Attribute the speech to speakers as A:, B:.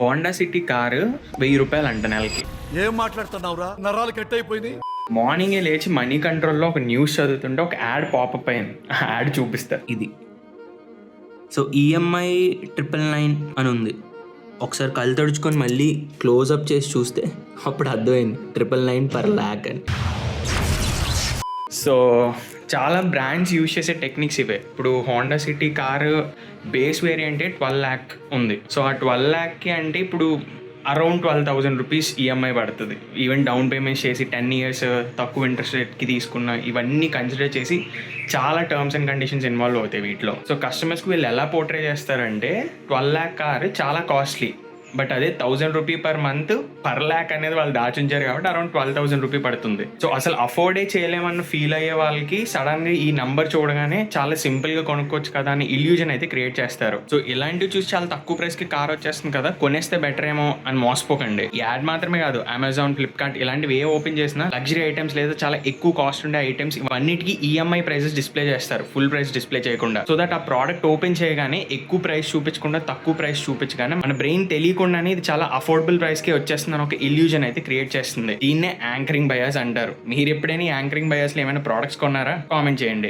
A: Honda City car 1000 రూపాయలు అంట నెలకి.
B: ఏం మాట్లాడుతున్నావురా? నరాలు కట్ అయిపోయింది.
A: మార్నింగే లేచి మనీ కంట్రోల్లో ఒక న్యూస్ చదువుతుంటే ఒక యాడ్ పాపప్ అయింది. ఆ యాడ్ చూపిస్తా.
C: ఇది. సో ఈఎంఐ 999 అని ఉంది. ఒకసారి కళ్ళు తుడుచుకొని మళ్ళీ క్లోజప్ చేసి చూస్తే అప్పుడు అర్థమైంది 999 per lakh అని.
A: సో చాలా బ్రాండ్స్ యూజ్ చేసే టెక్నిక్స్ ఇవే. ఇప్పుడు హోండా సిటీ కారు బేస్ వేరియంటే 12 lakh ఉంది. సో ఆ 12 lakhకి అంటే ఇప్పుడు అరౌండ్ 12,000 రూపీస్ ఈఎంఐ పడుతుంది. ఈవెన్ డౌన్ పేమెంట్స్ చేసి 10 years తక్కువ ఇంట్రెస్ట్ రేట్కి తీసుకున్న ఇవన్నీ కన్సిడర్ చేసి చాలా టర్మ్స్ అండ్ కండిషన్స్ ఇన్వాల్వ్ అవుతాయి వీటిలో. సో కస్టమర్స్కి వీళ్ళు ఎలా పోర్ట్రే చేస్తారంటే 12 lakh కారు చాలా కాస్ట్లీ, బట్ అదే 1000 rupee per month per lakh అనేది వాళ్ళు దాచుంచారు కాబట్టి అరౌండ్ 12,000 రూపీ పడుతుంది. సో అసలు అఫోర్డే చేయలేమన్న ఫీల్ అయ్యే వాళ్ళకి సడన్గా ఈ నంబర్ చూడగానే చాలా సింపుల్గా కొనుక్కోవచ్చు కదా అని ఇల్యూజన్ అయితే క్రియేట్ చేస్తారు. సో ఇలాంటివి చూసి చాలా తక్కువ ప్రైస్కి కార్ వచ్చేస్తుంది కదా, కొనేస్తే బెటర్ ఏమో అని మోసపోకండి. ఈ యాడ్ మాత్రమే కాదు, అమెజాన్, ఫ్లిప్కార్ట్ ఇలాంటివి ఏ ఓపెన్ చేసినా లగ్జరీ ఐటమ్స్ లేదా చాలా ఎక్కువ కాస్ట్ ఉండే ఐటమ్స్ ఇవన్నిటికీ ఈఎంఐ ప్రైసెస్ డిస్ప్లే చేస్తారు, ఫుల్ ప్రైస్ డిస్ప్లే చేయకుండా. సో దట్ ఆ ప్రోడక్ట్ ఓపెన్ చేయగానే ఎక్కువ ప్రైస్ చూపించకుండా తక్కువ ప్రైస్ చూపించగానే మన బ్రెయిన్ తెలియకుండానే ఇది చాలా అఫోర్డబుల్ ప్రైస్కి వచ్చేస్తుంది ఒక ఇల్యూజన్ అయితే క్రియేట్ చేస్తుంది. దీన్నే యాంకరింగ్ బయాస్ అంటారు. మీరు ఎప్పుడైనా యాంకరింగ్ బయాస్లో ఏమైనా ప్రోడక్ట్స్ కొన్నారా? కామెంట్ చేయండి.